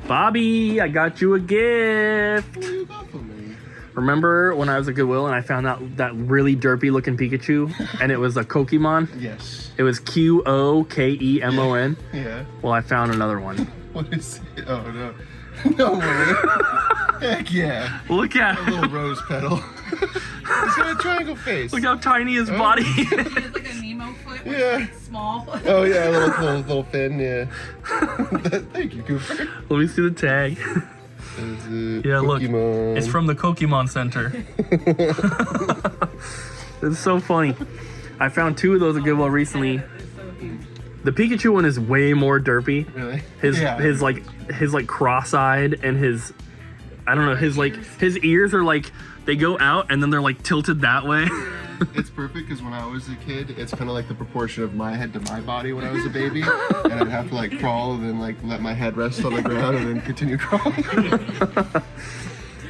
Bobby, I got you a gift. What do you got for me? Remember when I was at Goodwill and I found out that really derpy looking Pikachu and it was a Pokemon? Yes. It was Qokemon. Yeah. Well, I found another one. What is it? Oh, no. No way. Heck yeah. Look at A little rose petal. He's got a triangle face. Look how tiny his body is. It's like a Nemo foot, Yeah. it's small. Oh, yeah, a little fin, yeah. Thank you, Cooper. Let me see the tag. Yeah, look. Pokemon. It's from the Pokemon Center. It's so funny. I found two of those at Goodwill recently. It's so cute. The Pikachu one is way more derpy. Really? His Yeah. cross-eyed and his ears are like they go out and then they're like tilted that way. It's perfect because when I was a kid, it's kind of like the proportion of my head to my body when I was a baby. And I'd have to like crawl and then like let my head rest on the ground and then continue crawling.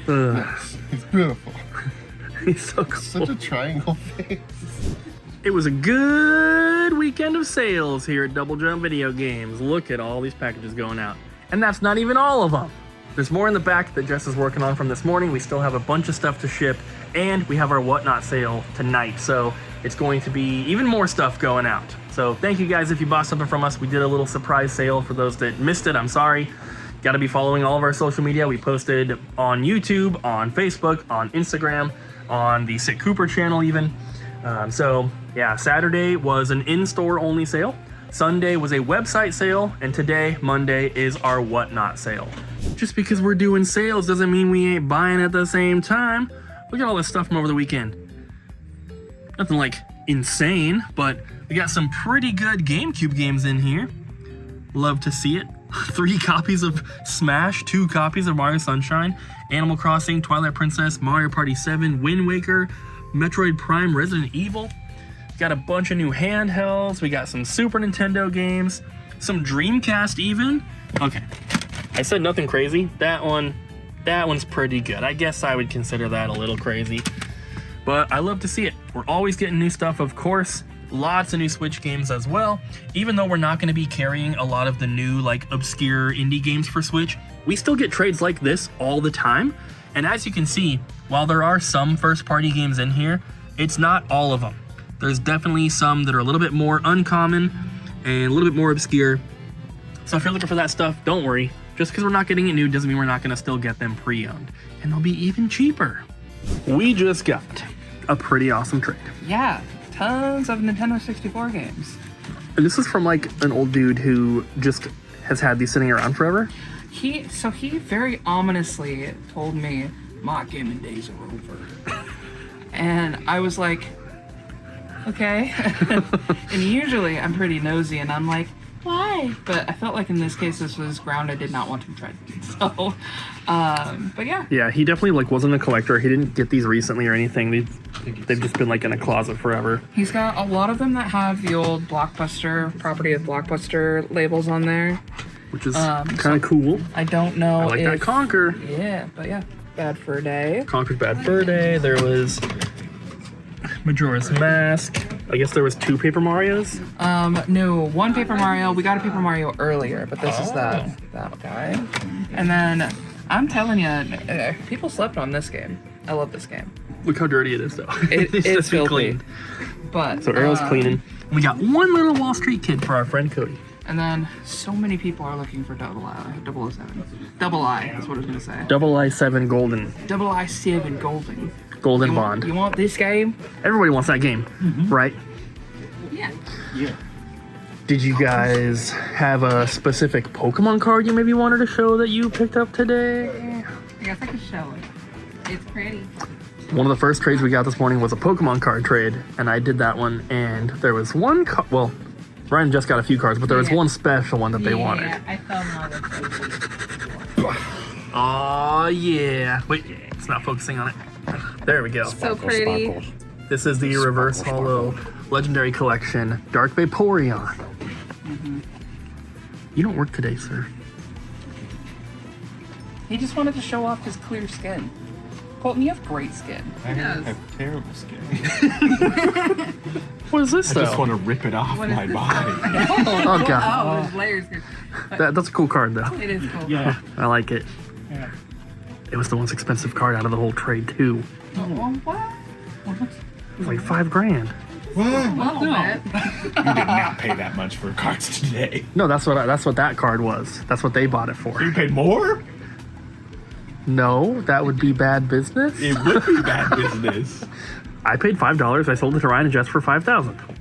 Nice. It's beautiful. He's so cool. Such a triangle face. It was a good weekend of sales here at Double Jump Video Games. Look at all these packages going out. And that's not even all of them. There's more in the back that Jess is working on from this morning. We still have a bunch of stuff to ship, and we have our Whatnot sale tonight. So it's going to be even more stuff going out. So thank you guys if you bought something from us. We did a little surprise sale for those that missed it. I'm sorry. Got to be following all of our social media. We posted on YouTube, on Facebook, on Instagram, on the Sick Cooper channel even. So yeah, Saturday was an in-store only sale. Sunday was a website sale, and today, Monday, is our Whatnot sale. Just because we're doing sales doesn't mean we ain't buying at the same time. Look at all this stuff from over the weekend. Nothing like insane, but we got some pretty good GameCube games in here. Love to see it. 3 copies of Smash, 2 copies of Mario Sunshine, Animal Crossing, Twilight Princess, Mario Party 7, Wind Waker, Metroid Prime, Resident Evil. Got a bunch of new handhelds. We got some Super Nintendo games, some Dreamcast even. Okay, I said nothing crazy. That one's pretty good. I guess I would consider that a little crazy, but I love to see it. We're always getting new stuff, of course. Lots of new Switch games as well. Even though we're not going to be carrying a lot of the new, like, obscure indie games for Switch, we still get trades like this all the time. And as you can see, while there are some first-party games in here, it's not all of them. There's definitely some that are a little bit more uncommon and a little bit more obscure. So if you're looking for that stuff, don't worry. Just because we're not getting it new doesn't mean we're not going to still get them pre-owned. And they'll be even cheaper. We just got a pretty awesome trade. Yeah, tons of Nintendo 64 games. And this is from like an old dude who just has had these sitting around forever. He very ominously told me, my gaming days are over. And I was like, okay. And usually I'm pretty nosy and I'm like, why? But I felt like in this case this was ground I did not want to tread. So, but yeah. Yeah, he definitely like wasn't a collector. He didn't get these recently or anything. They've just been like in a closet forever. He's got a lot of them that have the old Blockbuster, property of Blockbuster labels on there. Which is kind of cool. I don't know I like that Conker. Yeah, but yeah. Bad Fur Day. Conker's Bad Fur Day. There was Majora's Mask. I guess there was 2 Paper Marios. No, 1 Paper Mario. We got a Paper Mario earlier, but this is that guy. And then I'm telling you, people slept on this game. I love this game. Look how dirty it is, though. It's filthy. clean. But So Ariel's cleaning. We got one little Wall Street kid for our friend Cody. And then so many people are looking for 007. Double I, that's what I was gonna say. I-7 Golden. I-7 Golden. Golden Bond. You want this game? Everybody wants that game, right? Yeah. Yeah. Did you guys have a specific Pokemon card you maybe wanted to show that you picked up today? I guess I could show it. It's pretty. One of the first trades we got this morning was a Pokemon card trade, and I did that one, and there was one well, Brian just got a few cards, but there was one special one that they wanted. Yeah, I fell in love with Oh yeah. Wait, it's not focusing on it. There we go. So pretty. This is the Reverse Hollow Legendary Collection Dark Vaporeon. You don't work today, sir. He just wanted to show off his clear skin. Colton, you have great skin. I Yes. have terrible skin. What is this I though? just want to rip it off What is my this? body. Oh god, Oh, there's layers here. that's a cool card though. It is cool. Yeah. I like it. Yeah. It was the most expensive card out of the whole trade too. Oh, what? It was like $5,000. What? A little bit. You did not pay that much for cards today. No, that's what that card was. That's what they bought it for. You paid more? No, that would be bad business. It would be bad business. I paid $5. I sold it to Ryan and Jess for $5,000. Oh,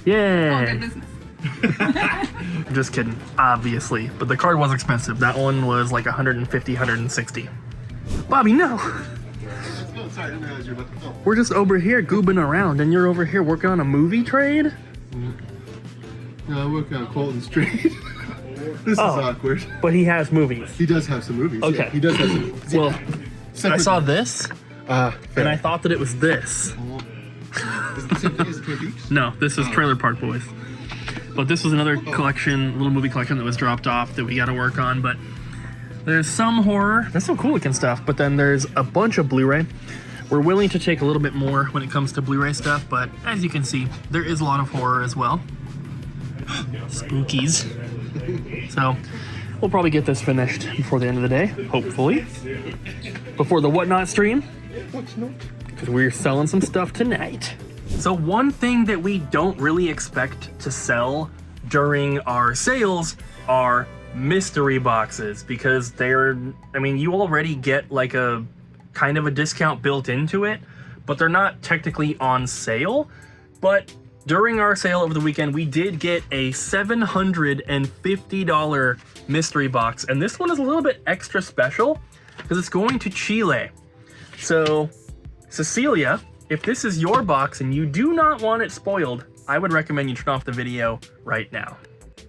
Yay! good business. Just kidding, obviously. But the card was expensive. That one was like 150, 160. Bobby, no. Let's go. Sorry, I didn't realize you were about to film. We're just over here goobing around, and you're over here working on a movie trade? No, I work on Colton's trade. This Oh. is awkward. But he has movies. He does have some movies. Okay. Yeah, he does have some. Well, I Separate- saw this, fair. and I thought that it was this. Is it the same thing as Twin Peaks? No, this is Trailer Park Boys. But this was another collection, little movie collection that was dropped off that we got to work on. But there's some horror. There's some cool looking stuff. But then there's a bunch of Blu-ray. We're willing to take a little bit more when it comes to Blu-ray stuff. But as you can see, there is a lot of horror as well. Spookies. So we'll probably get this finished before the end of the day, hopefully. Before the Whatnot stream. Because we're selling some stuff tonight. So one thing that we don't really expect to sell during our sales are mystery boxes, because they're, I mean, you already get like a kind of a discount built into it, but they're not technically on sale. But during our sale over the weekend, we did get a $750 mystery box, and this one is a little bit extra special because it's going to Chile. So Cecilia, if this is your box and you do not want it spoiled, I would recommend you turn off the video right now.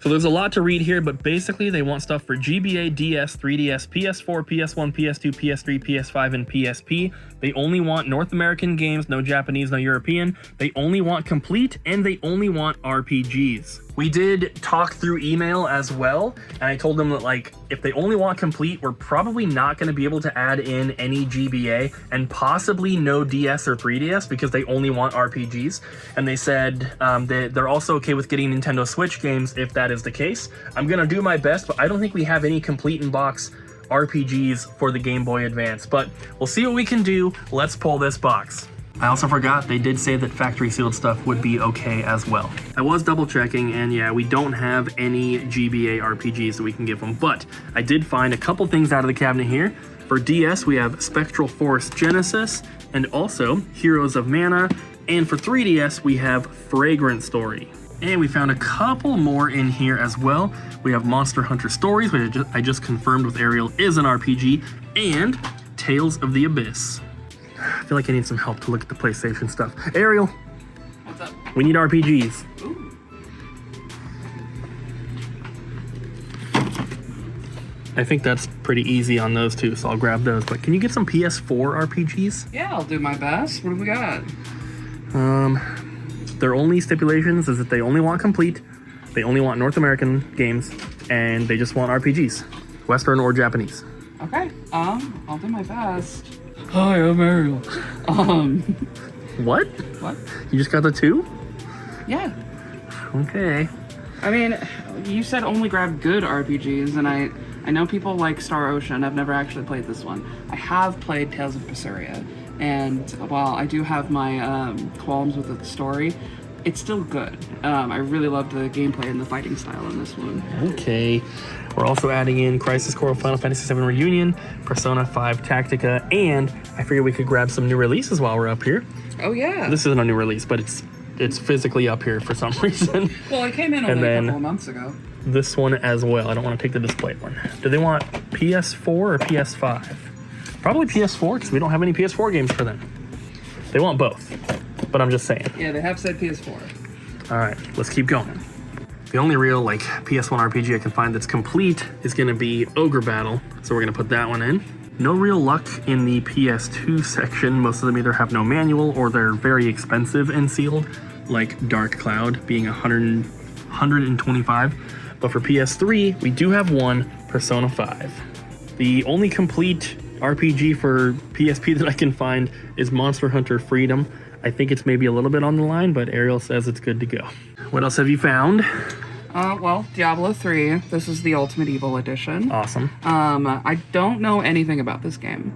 So there's a lot to read here, but basically they want stuff for GBA, DS, 3DS, PS4, PS1, PS2, PS3, PS5, and PSP. They only want North American games, no Japanese, no European. They only want complete, and they only want RPGs. We did talk through email as well, and I told them that, like, if they only want complete, we're probably not going to be able to add in any GBA and possibly no DS or 3DS because they only want RPGs. And they said they're also okay with getting Nintendo Switch games if that is the case. I'm going to do my best, but I don't think we have any complete in box RPGs for the Game Boy Advance, but we'll see what we can do. Let's pull this box. I also forgot they did say that factory sealed stuff would be okay as well. I was double checking, and yeah, we don't have any GBA RPGs that we can give them, but I did find a couple things out of the cabinet here. For DS, we have Spectral Force Genesis and also Heroes of Mana, and for 3DS, we have Fragrant Story. And we found a couple more in here as well. We have Monster Hunter Stories, which I just confirmed with Ariel is an RPG, and Tales of the Abyss. I feel like I need some help to look at the PlayStation stuff. Ariel, What's up? we need RPGs. Ooh. I think that's pretty easy on those two, so I'll grab those. But can you get some PS4 RPGs? Yeah, I'll do my best. What do we got? Their only stipulations is that they only want complete, they only want North American games, and they just want RPGs, Western or Japanese. Okay. I'll do my best. Hi, I'm Ariel. What? What? You just got the two? Yeah. Okay. I mean, you said only grab good RPGs, and I know people like Star Ocean. I've never actually played this one. I have played Tales of Berseria, and while I do have my qualms with the story, it's still good. I really loved the gameplay and the fighting style in this one. Okay. We're also adding in Crisis Core, Final Fantasy VII Reunion, Persona 5 Tactica, and I figured we could grab some new releases while we're up here. Oh yeah. This isn't a new release, but it's physically up here for some reason. Well, it came in And only a then- couple of months ago. This one as well. I don't want to take the display one. Do they want PS4 or PS5? Probably PS4, because we don't have any PS4 games for them. They want both, but I'm just saying. Yeah, they have said PS4. All right, let's keep going. The only real like PS1 RPG I can find that's complete is going to be Ogre Battle, so we're going to put that one in. No real luck in the PS2 section. Most of them either have no manual or they're very expensive and sealed, like Dark Cloud being 125. But for PS3, we do have one, Persona 5. The only complete RPG for PSP that I can find is Monster Hunter Freedom. I think it's maybe a little bit on the line, but Ariel says it's good to go. What else have you found? Well, Diablo 3. This is the Ultimate Evil Edition. Awesome. I don't know anything about this game,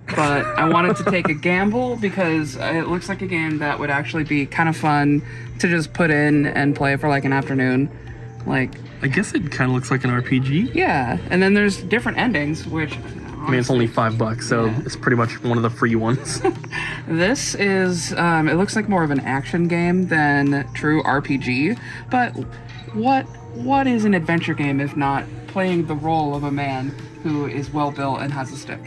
but I wanted to take a gamble because it looks like a game that would actually be kind of fun to just put in and play for like an afternoon. Like, I guess it kind of looks like an RPG. yeah, and then there's different endings, which I mean, it's only $5, so Yeah. it's pretty much one of the free ones. this is, it looks like more of an action game than true RPG, but what is an adventure game if not playing the role of a man who is well built and has a stick?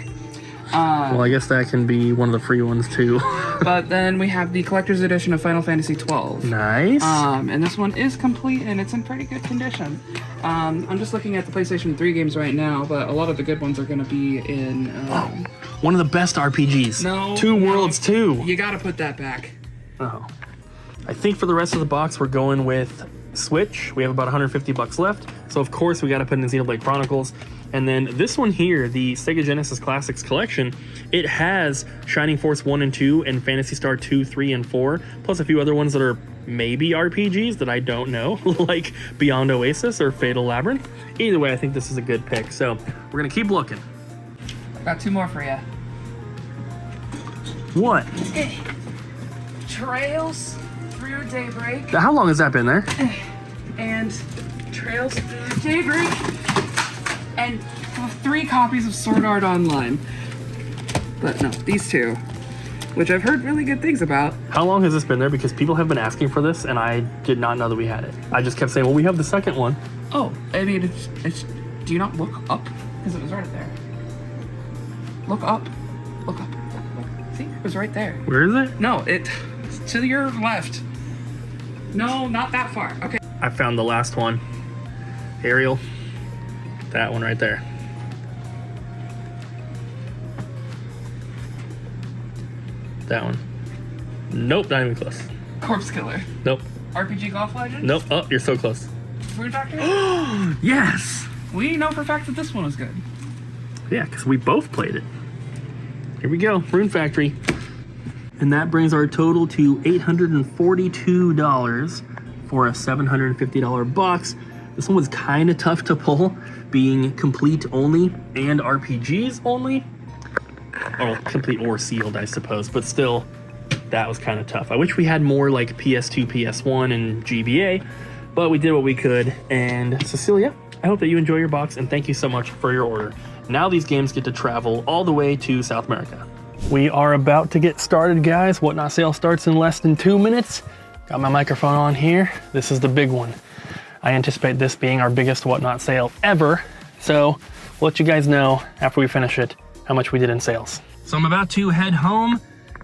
Well, I guess that can be one of the free ones too. But then we have the collector's edition of Final Fantasy XII. Nice. And this one is complete and it's in pretty good condition. I'm just looking at the PlayStation 3 games right now, but a lot of the good ones are going to be in. One of the best RPGs. No. Two Worlds 2. You gotta put that back. Oh. I think for the rest of the box, we're going with Switch. We have about $150 left. So, of course, we got to put in Xenoblade Chronicles. And then this one here, the Sega Genesis Classics Collection, it has Shining Force 1 and 2 and Phantasy Star 2, 3, and 4, plus a few other ones that are maybe RPGs that I don't know, like Beyond Oasis or Fatal Labyrinth. Either way, I think this is a good pick. So we're going to keep looking. Got two more for you. What? Trails Through Daybreak How long has that been there? and Trails Through Daybreak and 3 copies of Sword Art Online. But no, these two, which I've heard really good things about. How long has this been there? Because people have been asking for this, and I did not know that we had it. I just kept saying, well, we have the second one. Oh, I mean, it's do you not look up? Because it was right there. Look up. Look up. Look. See? It was right there. Where is it? No, it's to your left. No, not that far. Okay. I found the last one. Ariel. That one right there. That one. Nope, not even close. Corpse Killer. Nope. RPG Golf Legends? Nope. Oh, you're so close. Food Doctor? Yes! We know for a fact that this one was good. Yeah, because we both played it. Here we go, Rune Factory. And that brings our total to $842 for a $750 box. This one was kind of tough to pull, being complete only and RPGs only. Or complete or sealed, I suppose, but still, that was kind of tough. I wish we had more like PS2, PS1, and GBA, but we did what we could. And Cecilia, I hope that you enjoy your box, and thank you so much for your order. Now these games get to travel all the way to South America. We are about to get started, guys. Whatnot Sale starts in less than 2 minutes. Got my microphone on here. This is the big one. I anticipate this being our biggest Whatnot Sale ever, so we'll let you guys know after we finish it how much we did in sales. So I'm about to head home,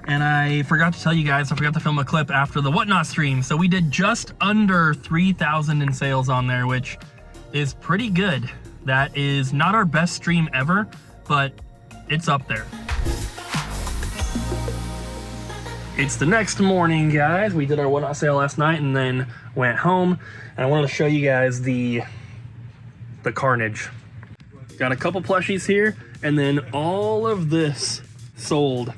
and I forgot to tell you guys, I forgot to film a clip after the Whatnot stream. So we did just under 3,000 in sales on there, which is pretty good. That is not our best stream ever, but it's up there. It's the next morning, guys. We did our Whatnot Sale last night and then went home. And I wanted to show you guys the carnage. Got a couple plushies here, and then all of this sold.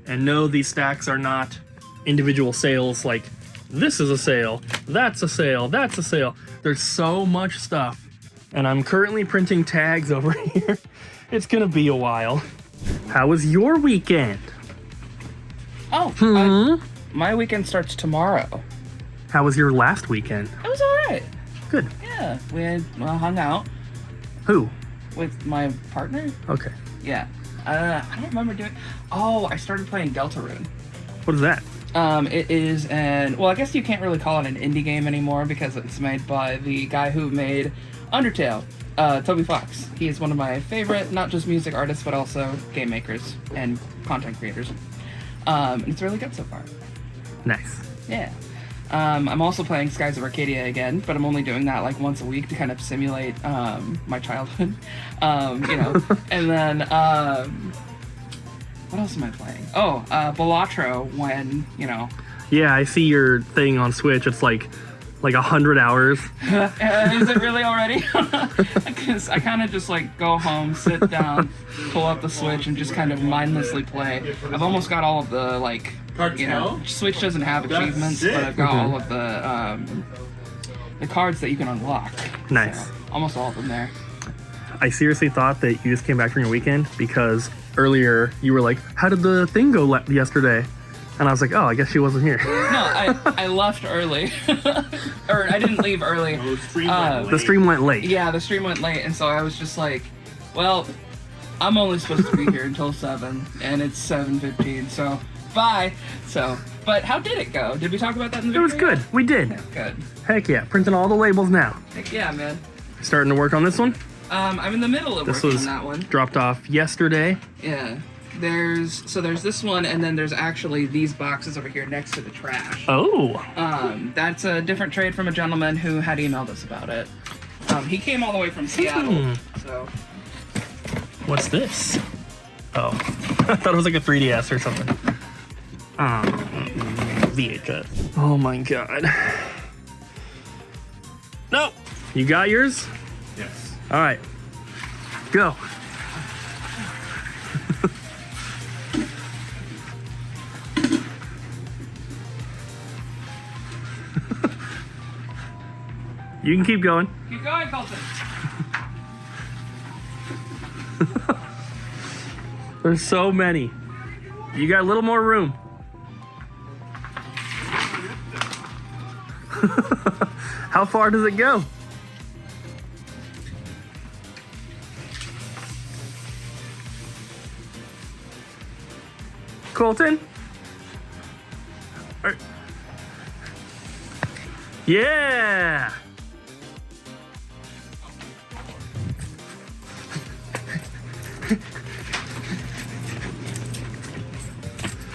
And no, these stacks are not individual sales like this is a sale, that's a sale, that's a sale. There's so much stuff. And I'm currently printing tags over here. It's gonna be a while. How was your weekend? Oh, my weekend starts tomorrow. How was your last weekend? It was alright. Good. Yeah, we had hung out Who? with my partner. Okay. Yeah. I don't remember doing. Oh, I started playing Deltarune. What is that? It is well, I guess you can't really call it an indie game anymore because it's made by the guy who made Undertale, Toby Fox. He is one of my favorite, not just music artists, but also game makers and content creators. It's really good so far. Nice. Yeah. I'm also playing Skies of Arcadia again, but I'm only doing that like once a week to kind of simulate my childhood. And then what else am I playing? Oh, Balatro when, Yeah, I see your thing on Switch. It's like like 100 hours. Is it really already? Because I kind of just like go home, sit down, pull up the Switch, and just kind of mindlessly play. I've almost got all of the like, you know, Switch doesn't have achievements, but I've got all of the cards that you can unlock. Nice. So, almost all of them there. I seriously thought that you just came back from your weekend because earlier you were like, how did the thing go yesterday? And I was like, oh, I guess she wasn't here. No, I left early. Or I didn't leave early. The stream went late. Yeah, the stream went late, and so I was just like, well, I'm only supposed to be here until 7, and it's 7:15, so bye. So, but how did it go? Did we talk about that in the It video? was good. We did. Good. Heck yeah. Printing all the labels now. Heck yeah, man. Starting to work on this one. I'm in the middle of This working was on that one. dropped off yesterday. Yeah. There's this one, and then there's actually these boxes over here next to the trash. Oh. That's a different trade from a gentleman who had emailed us about it. He came all the way from Seattle, so. What's this? Oh. I thought it was like a 3DS or something. VHS. Oh my god. No! You got yours? Yes. Alright. Go. You can keep going. Keep going, Colton. There's so many. You got a little more room. How far does it go? Colton? Yeah!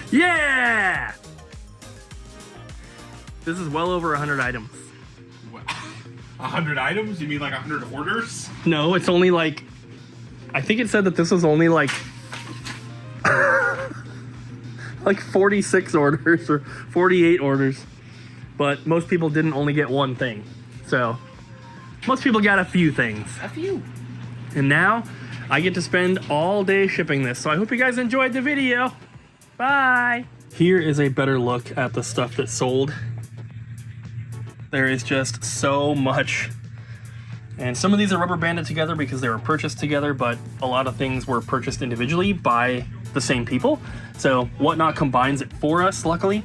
Yeah! This is well over 100 items. 100 items? You mean like 100 orders? No, it's only like, I think it said that this was only like, like 46 orders or 48 orders. But most people didn't only get one thing. So, most people got a few things. A few. And now, I get to spend all day shipping this. So I hope you guys enjoyed the video. Bye! Here is a better look at the stuff that sold. There is just so much. And some of these are rubber banded together because they were purchased together, but a lot of things were purchased individually by the same people. So Whatnot combines it for us, luckily.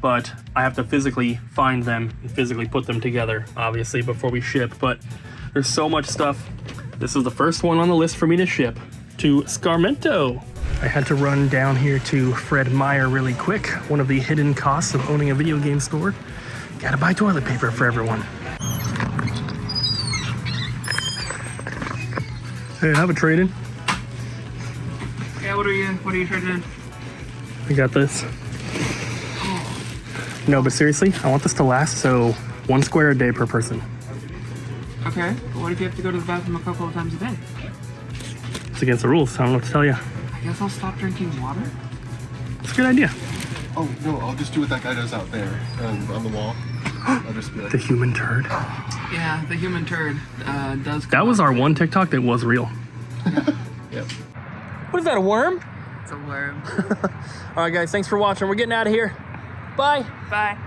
But I have to physically find them and physically put them together, obviously, before we ship. But there's so much stuff. This is the first one on the list for me to ship to Scarmento. I had to run down here to Fred Meyer really quick. One of the hidden costs of owning a video game store. Gotta buy toilet paper for everyone. Hey, I have a trade-in. Yeah, what are you trading in? I got this. No, but seriously, I want this to last, so 1 square a day per person. Okay, but what if you have to go to the bathroom a couple of times a day? It's against the rules, I don't know what to tell you. I guess I'll stop drinking water. It's a good idea. Oh, no, I'll just do what that guy does out there on the wall. I'll just be like, The human turd. Yeah, the human turd does. That was our one TikTok that was real. yep. What is that, a worm? It's a worm. All right, guys, thanks for watching. We're getting out of here. Bye. Bye.